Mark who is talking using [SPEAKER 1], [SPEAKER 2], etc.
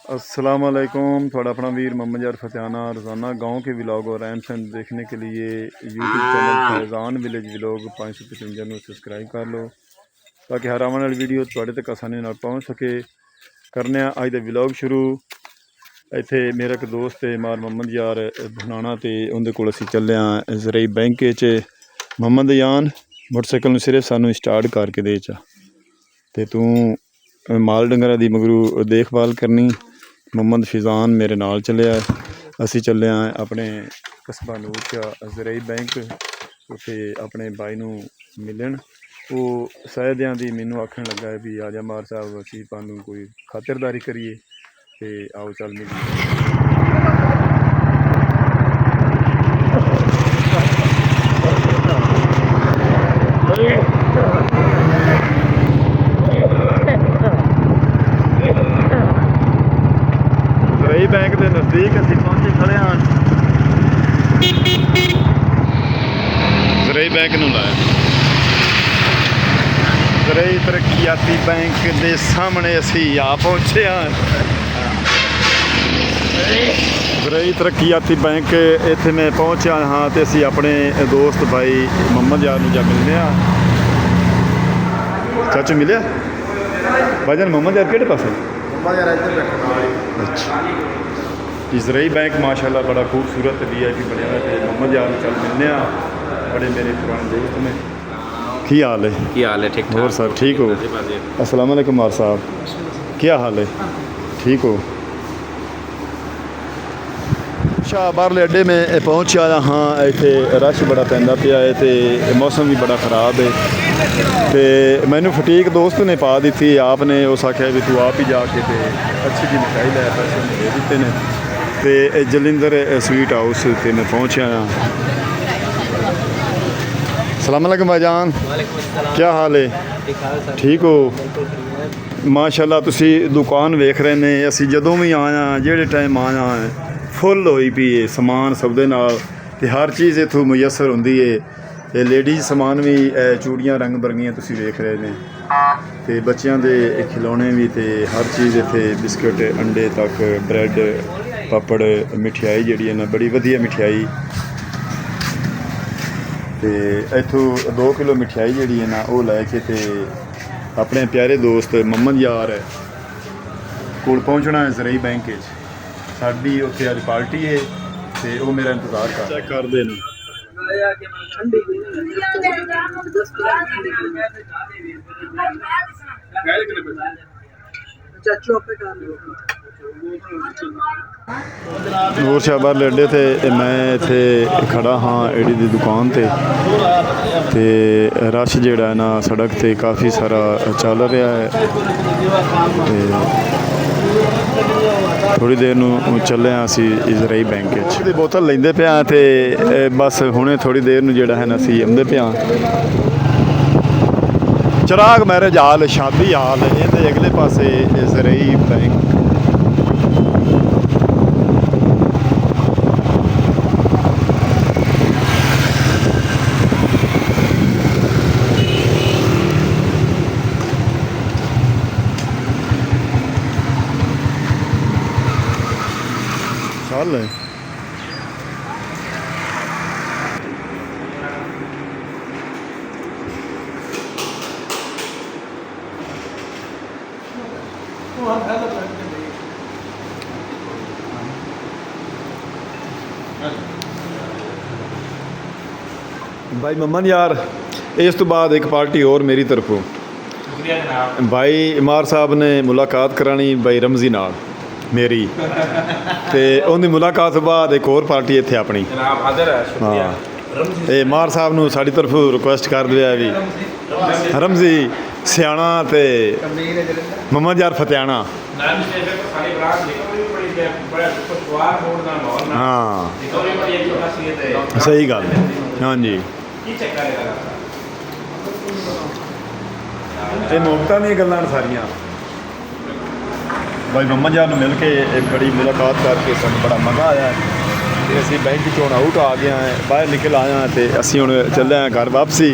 [SPEAKER 1] अस्सलाम वालेकुम। थोड़ा अपना वीर मोहम्मद यार फतेहाना रोज़ाना गांव के व्लॉग और रहन सहन देखने के लिए YouTube channel Faizan village vlog 555 ਨੂੰ सब्सक्राइब कर लो ताकि हर आने वाली वीडियो ਤੁਹਾਡੇ तक आसानी ਨਾਲ पहुँच सके। करने अज दे व्लॉग शुरू। इत्थे मेरा एक दोस्त है मार मोहम्मद यार बनाना तो उनके कोल असीं चले ज़रई बैंक मोहम्मद यान मोटरसाइकिल में सिर्फ सानू स्टार्ट करके दे ते तू माल डंगर की मगरू देखभाल करनी। मोहम्मद फिज़ान मेरे नाल चलिया। असी चले आए अपने कस्बा नूर ज़रई बैंक उत्थे अपने भाई नूं मिलन। वो सैदियां दी मैनू आखन लगा है भी आजा मार साहब असीं तुहानूं कोई खातिरदारी करिए ते आओ चल मिलिए। ज़रई बैंक के नज़दीक असीं पहुंचे खड़े हाँ। ज़रई बैंक नूं लाया ज़रई तरक्याती बैंक के सामने असीं आ पहुंचे हाँ। ज़रई तरक्याती बैंक इत्थे मैं पहुंचा हाँ तो असीं अपने दोस्त भाई मोहम्मद यार नूं जा मिलने आ। चाचू मिलिया भाईजान मोहम्मद यार किहड़े पासे? अच्छा ज़रई बैंक माशाल्लाह बड़ा खूबसूरत VIP बनया हुआ है। मोहम्मद यार चल मिलने आ बड़े मेरे पुराने दोस्त में। की हाल है?
[SPEAKER 2] ठीक
[SPEAKER 1] और साहब ठीक हो? अस्सलाम वालेकुम मार साहब क्या हाल है? ठीक हो? शाह बाहरले अड्डे में पहुँच आया हाँ। इत्थे रश बड़ा पैंदा पिया है तो मौसम भी बड़ा ख़राब है तो मैनू फटीक दोस्त ने पा दी थी। आपने उस आख्या भी तू आप ही जाके तो अच्छी जी मिठाई लै पैसे दे दिते ने तो जलिंदर स्वीट हाउस ते मैं पहुँच आया। सलाम अलैकुम भाईजान क्या हाल है? ठीक हो? माशाल्लाह तुसी दुकान वेख रहे ने। असी जदों भी आया जेड़े टाइम आया फुल होई पई है समान सौदे नाल ते हर चीज़ इत्थों मुयसर होंदी है। लेडीज़ समान भी चूड़ियाँ रंग बरंगियां तुसी वेख रहे ने ते बच्चों के खिलौने भी ते हर चीज़ इत्थे बिस्किट अंडे तक ब्रैड पापड़ मिठाई जिहड़ी है ना बड़ी वधिया मिठाई ते इत्थों 2 किलो मिठाई जिहड़ी है ना वो लैके ते अपने प्यारे दोस्त मोहम्मद यार कोल पहुँचना है ज़रई बैंक साडी उत्थे अज पार्टी है ते वो मेरा इंतज़ार कर देना। नूर शाह बाहरले अड्डे ते मैं इत्थे खड़ा हाँ एड़ी दी दुकान ते रश जेड़ा है ना सड़क ते काफ़ी सारा चल रहा है। थोड़ी देर नूं चले असी ज़रई बैंक दी बोतल लेंदे पे ते बस हुणे थोड़ी देर नूं जेड़ा है ना असी आंदे पे चिराग मैरिज हाल शादी हाल ये अगले पासे ज़रई बैंक। चल भाई मोहम्मद यार इस तो बाद एक पार्टी और मेरी तरफों भाई मार साहब ने मुलाकात करानी भाई रमजी नाल मेरी ते उनकी मुलाकात तो बाद एक और पार्टी इत्थे अपनी हाँ ये मार साहब नूं साडी तरफों रिक्वेस्ट कर दिया भी रमजी सियाणा ते मोहम्मद यार फतेहाना हाँ सही गल हाँ जी ये मुफ्तां दी गल्लां सारियां। भाई मोहम्मद यार मिल के बड़ी मुलाकात करके सन बड़ा मज़ा आया तो असी बैंक चों आउट आ गए हैं बाहर निकल आया तो असी हुण चले हैं घर वापसी।